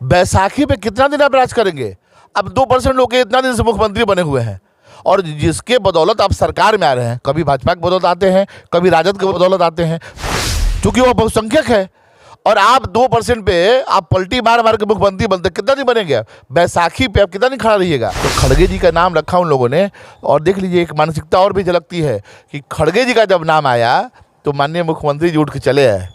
बैसाखी पे कितना दिन आप राज करेंगे? अब 2% लोग इतना दिन से मुख्यमंत्री बने हुए हैं और जिसके बदौलत आप सरकार में आ रहे हैं, कभी भाजपा की बदौलत आते हैं, कभी राजद की बदौलत आते हैं, क्योंकि वो बहुसंख्यक है। और आप 2% पे आप पलटी मार मार के मुख्यमंत्री बनते, कितना दिन बनेंगे? बैसाखी पे आप कितना दिन खड़ा रहिएगा? तो खड़गे जी का नाम रखा उन लोगों ने। और देख लीजिए, एक मानसिकता और भी झलकती है कि खड़गे जी का जब नाम आया तो माननीय मुख्यमंत्री जी उठ के चले आए।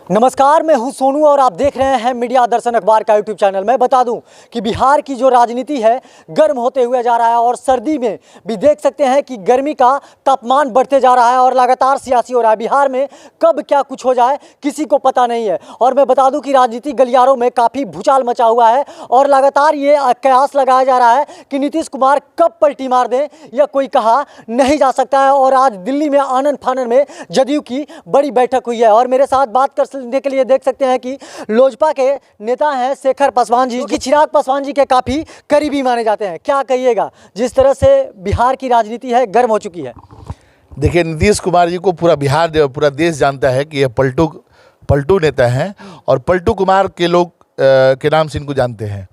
नमस्कार, मैं हूं सोनू और आप देख रहे हैं मीडिया दर्शन अखबार का यूट्यूब चैनल। मैं बता दूं कि बिहार की जो राजनीति है गर्म होते हुए जा रहा है और सर्दी में भी देख सकते हैं कि गर्मी का तापमान बढ़ते जा रहा है और लगातार सियासी हो रहा है। बिहार में कब क्या कुछ हो जाए किसी को पता नहीं है। और मैं बता दूं कि राजनीतिक गलियारों में काफ़ी भूचाल मचा हुआ है और लगातार ये कयास लगाया जा रहा है कि नीतीश कुमार कब पलटी मार दें यह कोई कहा नहीं जा सकता है। और आज दिल्ली में आनन फानन में जदयू की बड़ी बैठक हुई है और मेरे साथ बात कर के लिए देख सकते हैं कि लोजपा के नेता हैं शेखर पासवान जी, जो कि चिराग पासवान जी के काफी करीबी माने जाते हैं। क्या कहिएगा, जिस तरह से बिहार की राजनीति है गर्म हो चुकी है? देखिए, नीतीश कुमार जी को पूरा बिहार, पूरा देश जानता है कि ये पलटू नेता हैं और पलटू कुमार के लोग के नाम से इनको जानते हैं।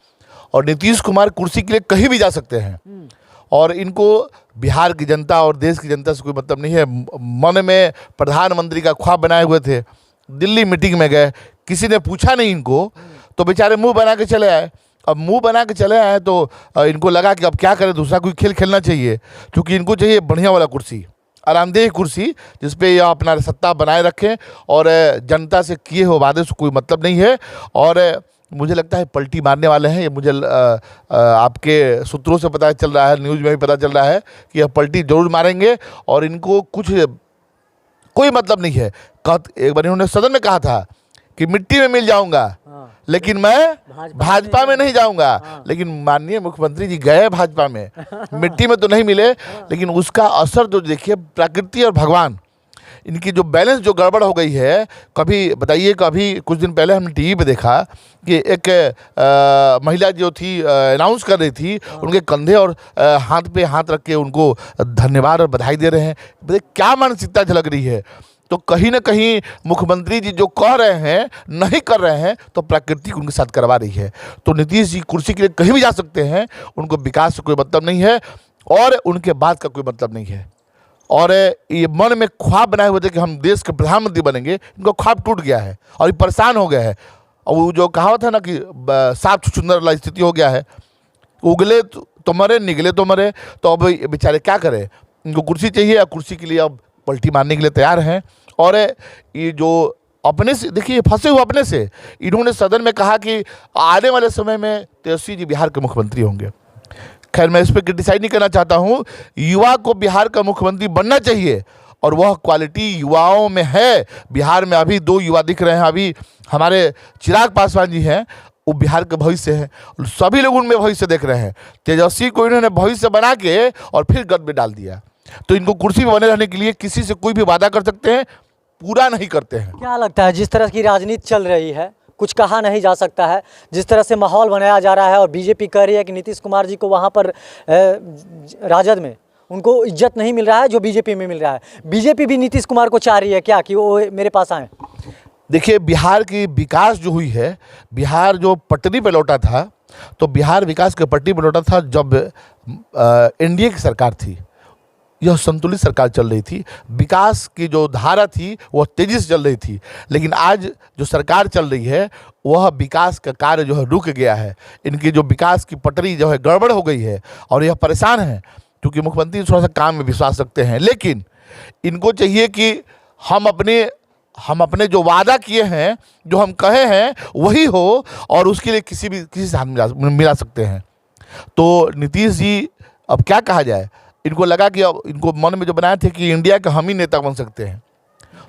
और नीतीश कुमार कुर्सी के लिए कहीं भी जा सकते हैं और इनको बिहार की जनता और देश की जनता से कोई मतलब नहीं है। मन में प्रधानमंत्री का ख्वाब बनाए हुए थे, दिल्ली मीटिंग में गए, किसी ने पूछा नहीं इनको, तो बेचारे मुंह बना के चले आए। अब मुंह बना के चले आए तो इनको लगा कि अब क्या करें, दूसरा कोई खेल खेलना चाहिए, क्योंकि इनको चाहिए बढ़िया वाला कुर्सी, आरामदेह कुर्सी, जिसपे ये अपना सत्ता बनाए रखें और जनता से किए हुए वादे से कोई मतलब नहीं है। और मुझे लगता है पलटी मारने वाले हैं ये। मुझे आपके सूत्रों से पता चल रहा है, न्यूज़ में भी पता चल रहा है कि यह पलटी जरूर मारेंगे और इनको कुछ कोई मतलब नहीं है। एक बार इन्होंने सदन में कहा था कि मिट्टी में मिल जाऊंगा लेकिन मैं भाजपा में नहीं जाऊंगा। लेकिन माननीय मुख्यमंत्री जी गए भाजपा में, मिट्टी में तो नहीं मिले, लेकिन उसका असर जो देखिए, प्रकृति और भगवान, इनकी जो बैलेंस जो गड़बड़ हो गई है। कभी बताइए, कभी कुछ दिन पहले हमने टीवी पे देखा कि एक महिला जो थी अनाउंस कर रही थी, उनके कंधे और हाथ पे हाथ रख के उनको धन्यवाद और बधाई दे रहे हैं। क्या मानसिकता झलक रही है? तो कहीं ना कहीं मुख्यमंत्री जी जो कह रहे हैं नहीं कर रहे हैं, तो प्रकृति उनके साथ करवा रही है। तो नीतीश जी कुर्सी के लिए कहीं भी जा सकते हैं, उनको विकास से कोई मतलब नहीं है और उनके बाद का कोई मतलब नहीं है। और ये मन में ख्वाब बनाए हुए थे कि हम देश के प्रधानमंत्री बनेंगे, इनका ख्वाब टूट गया है और ये परेशान हो गया है। और वो जो कहावत है ना कि साफ सुंदर वाली स्थिति हो गया है, उगले तो मरे, निगले तो मरे। तो अब बेचारे क्या करें, इनको कुर्सी चाहिए और कुर्सी के लिए अब पलटी मारने के लिए तैयार हैं। और ये जो अपने से, देखिए फंसे हुए अपने से, इन्होंने सदन में कहा कि आने वाले समय में तेजस्वी जी बिहार के मुख्यमंत्री होंगे। खैर, मैं इस पर क्रिटिसाइज नहीं करना चाहता हूँ। युवा को बिहार का मुख्यमंत्री बनना चाहिए और वह क्वालिटी युवाओं में है। बिहार में अभी 2 युवा दिख रहे हैं। अभी हमारे चिराग पासवान जी हैं, वो बिहार के भविष्य है, सभी लोग उनमें भविष्य देख रहे हैं। तेजस्वी को इन्होंने भविष्य बना के और फिर गद में डाल दिया। तो इनको कुर्सी में बने रहने के लिए किसी से कोई भी वादा कर सकते हैं, पूरा नहीं करते हैं। क्या लगता है, जिस तरह की राजनीति चल रही है कुछ कहा नहीं जा सकता है, जिस तरह से माहौल बनाया जा रहा है और बीजेपी कह रही है कि नीतीश कुमार जी को वहाँ पर राजद में उनको इज्जत नहीं मिल रहा है जो बीजेपी में मिल रहा है। बीजेपी भी नीतीश कुमार को चाह रही है क्या कि वो मेरे पास आए? देखिए, बिहार की विकास जो हुई है, बिहार जो पटरी पे लौटा था, तो बिहार विकास के पटरी पे लौटा था जब एनडीए की सरकार थी। यह संतुलित सरकार चल रही थी, विकास की जो धारा थी वह तेजी से चल रही थी। लेकिन आज जो सरकार चल रही है वह विकास का कार्य जो है रुक गया है। इनकी जो विकास की पटरी जो है गड़बड़ हो गई है और यह परेशान है, क्योंकि मुख्यमंत्री थोड़ा सा काम में विश्वास रखते हैं। लेकिन इनको चाहिए कि हम अपने जो वादा किए हैं, जो हम कहे हैं वही हो, और उसके लिए किसी से हाथ मिला सकते हैं। तो नीतीश जी, अब क्या कहा जाए, इनको लगा कि अब इनको मन में जो बनाए थे कि इंडिया के हम ही नेता बन सकते हैं,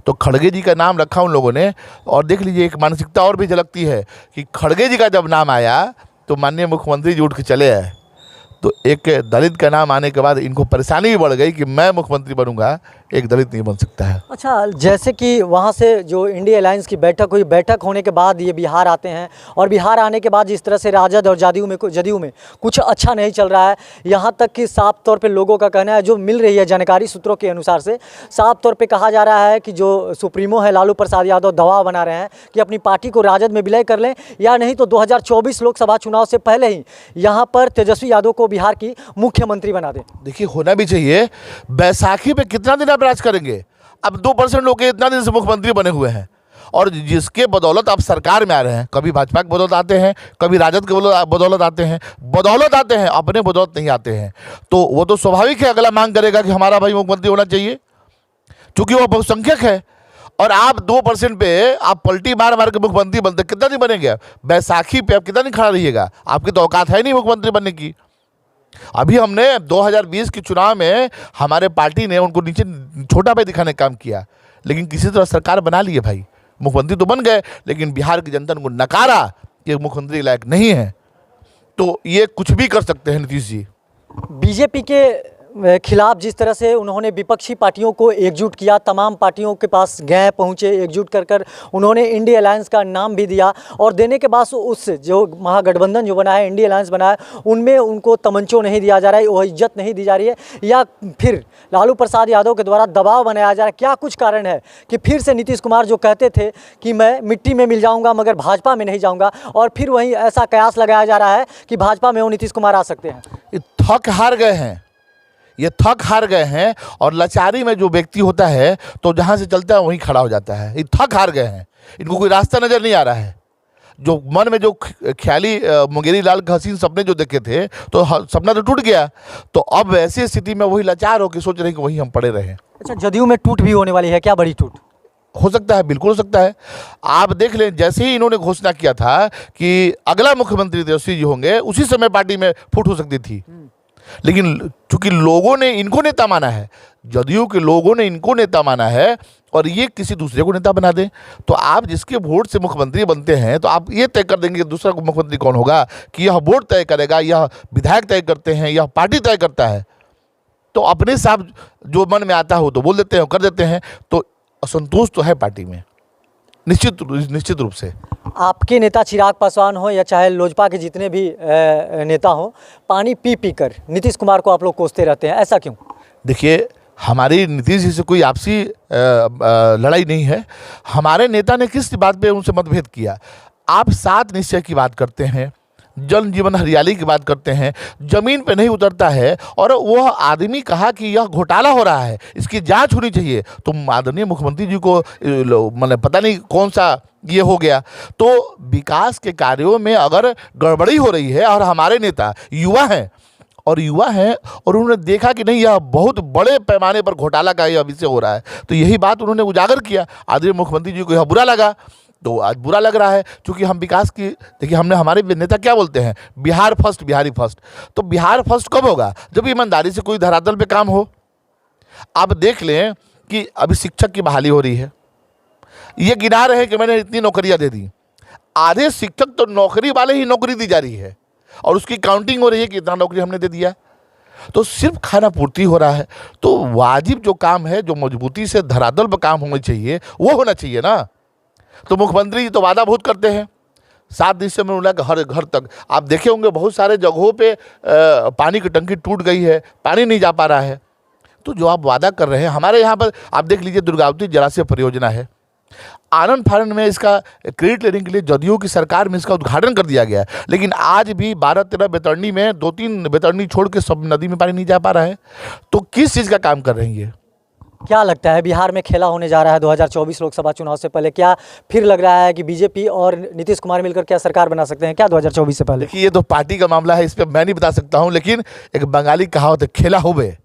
तो खड़गे जी का नाम रखा उन लोगों ने। और देख लीजिए, एक मानसिकता और भी झलकती है कि खड़गे जी का जब नाम आया तो माननीय मुख्यमंत्री जी उठ के चले आए। तो एक दलित का नाम आने के बाद इनको परेशानी भी बढ़ गई कि मैं मुख्यमंत्री बनूंगा, एक दलित नहीं बन सकता है। अच्छा, जैसे कि वहाँ से जो इंडिया अलायंस की बैठक हुई, बैठक होने के बाद ये बिहार आते हैं और बिहार आने के बाद जिस तरह से राजद और जदयू में कुछ अच्छा नहीं चल रहा है, यहाँ तक कि साफ तौर पे लोगों का कहना है, जो मिल रही है जानकारी सूत्रों के अनुसार से, साफ तौर पे कहा जा रहा है कि जो सुप्रीमो है लालू प्रसाद यादव दबाव बना रहे हैं कि अपनी पार्टी को राजद में विलय कर लें, या नहीं तो 2024 लोकसभा चुनाव से पहले ही यहाँ पर तेजस्वी यादव को बिहार की मुख्यमंत्री बना दें। देखिए, होना भी चाहिए। बैसाखी पे कितना दिन आप राज करेंगे? अब 2% लोग इतना दिन से मुख्यमंत्री बने हुए हैं और जिसके बदौलत आप सरकार में आ रहे हैं, कभी भाजपा की बदौलत आते हैं, कभी राजद के बदौलत आते हैं, अपने बदौलत नहीं आते हैं। तो वो तो स्वाभाविक है, अगला मांग करेगा कि हमारा भाई मुख्यमंत्री होना चाहिए, क्योंकि वो बहुसंख्यक है। और आप 2% पे आप पलटी मार मार के मुख्यमंत्री बनते, कितना दिन बनेंगे? बैसाखी पे आप कितना दिन खड़ा रहिएगा? आपकी तो औकात है नहीं मुख्यमंत्री बनने की। अभी हमने 2020 के चुनाव में हमारे पार्टी ने उनको नीचे छोटा भाई दिखाने का काम किया, लेकिन किसी तरह सरकार बना लिए भाई, मुख्यमंत्री तो बन गए, लेकिन बिहार की जनता ने उनको नकारा कि मुख्यमंत्री लायक नहीं है। तो ये कुछ भी कर सकते हैं नीतीश जी। बीजेपी के खिलाफ जिस तरह से उन्होंने विपक्षी पार्टियों को एकजुट किया, तमाम पार्टियों के पास गए, पहुंचे, एकजुट कर उन्होंने इंडिया अलायंस का नाम भी दिया और देने के बाद उस जो महागठबंधन जो बना है, इंडिया अलायंस बना है, उनमें उनको तमंचो नहीं दिया जा रहा है, वो इज्जत नहीं दी जा रही है, या फिर लालू प्रसाद यादव के द्वारा दबाव बनाया जा रहा है? क्या कुछ कारण है कि फिर से नीतीश कुमार जो कहते थे कि मैं मिट्टी में मिल जाऊँगा मगर भाजपा में नहीं जाऊँगा, और फिर वहीं ऐसा कयास लगाया जा रहा है कि भाजपा में वो नीतीश कुमार आ सकते हैं? ये थक हार गए हैं और लाचारी में जो व्यक्ति होता है तो जहाँ से चलता है वहीं खड़ा हो जाता है। ये थक हार गए हैं, इनको कोई रास्ता नज़र नहीं आ रहा है। जो मन में जो ख्याली मुंगेरी लाल के हसीन सपने जो देखे थे, तो सपना तो टूट गया। तो अब ऐसी स्थिति में वही लाचार होकर सोच रहे हैं कि वहीं हम पड़े रहें। अच्छा, जदयू में टूट भी होने वाली है क्या? बड़ी टूट हो सकता है, बिल्कुल हो सकता है। आप देख लें, जैसे ही इन्होंने घोषणा किया था कि अगला मुख्यमंत्री तेजस्वी जी होंगे, उसी समय पार्टी में फूट हो सकती थी। लेकिन चूंकि लोगों ने इनको नेता माना है, जदयू के लोगों ने इनको नेता माना है और ये किसी दूसरे को नेता बना दें, तो आप जिसके वोट से मुख्यमंत्री बनते हैं तो आप ये तय कर देंगे कि दूसरा मुख्यमंत्री कौन होगा, कि यह वोट तय करेगा, यह विधायक तय करते हैं, यह पार्टी तय करता है। तो अपने साथ जो मन में आता हो तो बोल देते हैं, कर देते हैं। तो असंतोष तो है पार्टी में, निश्चित रूप से। आपके नेता चिराग पासवान हो या चाहे लोजपा के जितने भी नेता हो, पानी पी कर नीतीश कुमार को आप लोग कोसते रहते हैं, ऐसा क्यों? देखिए, हमारी नीतीश जी से कोई आपसी लड़ाई नहीं है। हमारे नेता ने किस बात पे उनसे मतभेद किया? आप 7 निश्चय की बात करते हैं, जल जीवन हरियाली की बात करते हैं, जमीन पे नहीं उतरता है, और वह आदमी कहा कि यह घोटाला हो रहा है, इसकी जांच होनी चाहिए। तो आदरणीय मुख्यमंत्री जी को मतलब पता नहीं कौन सा ये हो गया। तो विकास के कार्यों में अगर गड़बड़ी हो रही है, और हमारे नेता युवा हैं और उन्होंने देखा कि नहीं, यह बहुत बड़े पैमाने पर घोटाला का यह विषय हो रहा है, तो यही बात उन्होंने उजागर किया। आदरणीय मुख्यमंत्री जी को यह बुरा लगा, तो आज बुरा लग रहा है। क्योंकि हम विकास की, देखिए, हमारे नेता क्या बोलते हैं, बिहार फर्स्ट, बिहारी फर्स्ट। तो बिहार फर्स्ट कब होगा? जब ईमानदारी से कोई धरातल पे काम हो। आप देख लें कि अभी शिक्षक की बहाली हो रही है, ये गिना रहे हैं कि मैंने इतनी नौकरियां दे दी। आधे शिक्षक तो नौकरी वाले ही नौकरी दी जा रही है और उसकी काउंटिंग हो रही है कि इतना नौकरी हमने दे दिया। तो सिर्फ खाना पूर्ति हो रहा है। तो वाजिब जो काम है, जो मजबूती से धरातल पर काम होना चाहिए, वो होना चाहिए ना। तो मुख्यमंत्री जी तो वादा बहुत करते हैं, 7 दिसंबर में उन्होंने हर घर तक, आप देखे होंगे बहुत सारे जगहों पे पानी की टंकी टूट गई है, पानी नहीं जा पा रहा है। तो जो आप वादा कर रहे हैं, हमारे यहाँ पर आप देख लीजिए, दुर्गावती जलाशय परियोजना है, आनंद फानंद में इसका क्रेडिट लेने के लिए जदयू की सरकार में इसका उद्घाटन कर दिया गया है, लेकिन आज भी 12-13 बैतरणी में 2-3 बैतरणी छोड़ के सब नदी में पानी नहीं जा पा रहा है। तो किस चीज़ का काम कर रहे हैं ये? क्या लगता है बिहार में खेला होने जा रहा है 2024 लोकसभा चुनाव से पहले? क्या फिर लग रहा है कि बीजेपी और नीतीश कुमार मिलकर क्या सरकार बना सकते हैं क्या 2024 से पहले? देखिए, ये तो पार्टी का मामला है, इस पर मैं नहीं बता सकता हूँ, लेकिन एक बंगाली कहावत है, खेला होबे,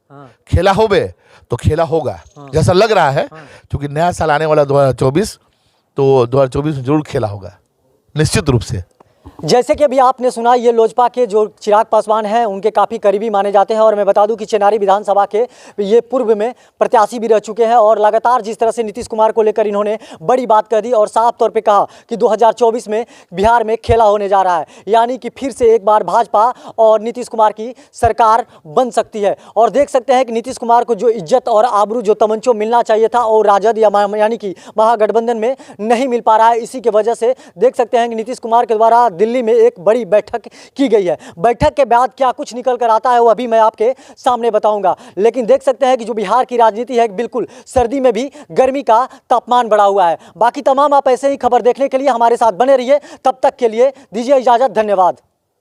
खेला होबे तो खेला होगा, जैसा लग रहा है। क्योंकि नया साल आने वाला 2024, तो 2024 में जरूर खेला होगा, निश्चित रूप से। जैसे कि अभी आपने सुना, ये लोजपा के जो चिराग पासवान हैं उनके काफ़ी करीबी माने जाते हैं और मैं बता दूं कि चेनारी विधानसभा के ये पूर्व में प्रत्याशी भी रह चुके हैं और लगातार जिस तरह से नीतीश कुमार को लेकर इन्होंने बड़ी बात कह दी और साफ तौर पे कहा कि 2024 में बिहार में खेला होने जा रहा है, यानी कि फिर से एक बार भाजपा और नीतीश कुमार की सरकार बन सकती है। और देख सकते हैं कि नीतीश कुमार को जो इज्जत और आबरू जो तमंचो मिलना चाहिए था और राजद यानी कि महागठबंधन में नहीं मिल पा रहा है। इसी की वजह से देख सकते हैं कि नीतीश कुमार के द्वारा दिल्ली में एक बड़ी बैठक की गई है। बैठक के बाद क्या कुछ निकल कर आता है वो अभी मैं आपके सामने बताऊंगा, लेकिन देख सकते हैं कि जो बिहार की राजनीति है बिल्कुल सर्दी में भी गर्मी का तापमान बढ़ा हुआ है। बाकी तमाम आप ऐसे ही खबर देखने के लिए हमारे साथ बने रहिए। तब तक के लिए दीजिए इजाजत, धन्यवाद।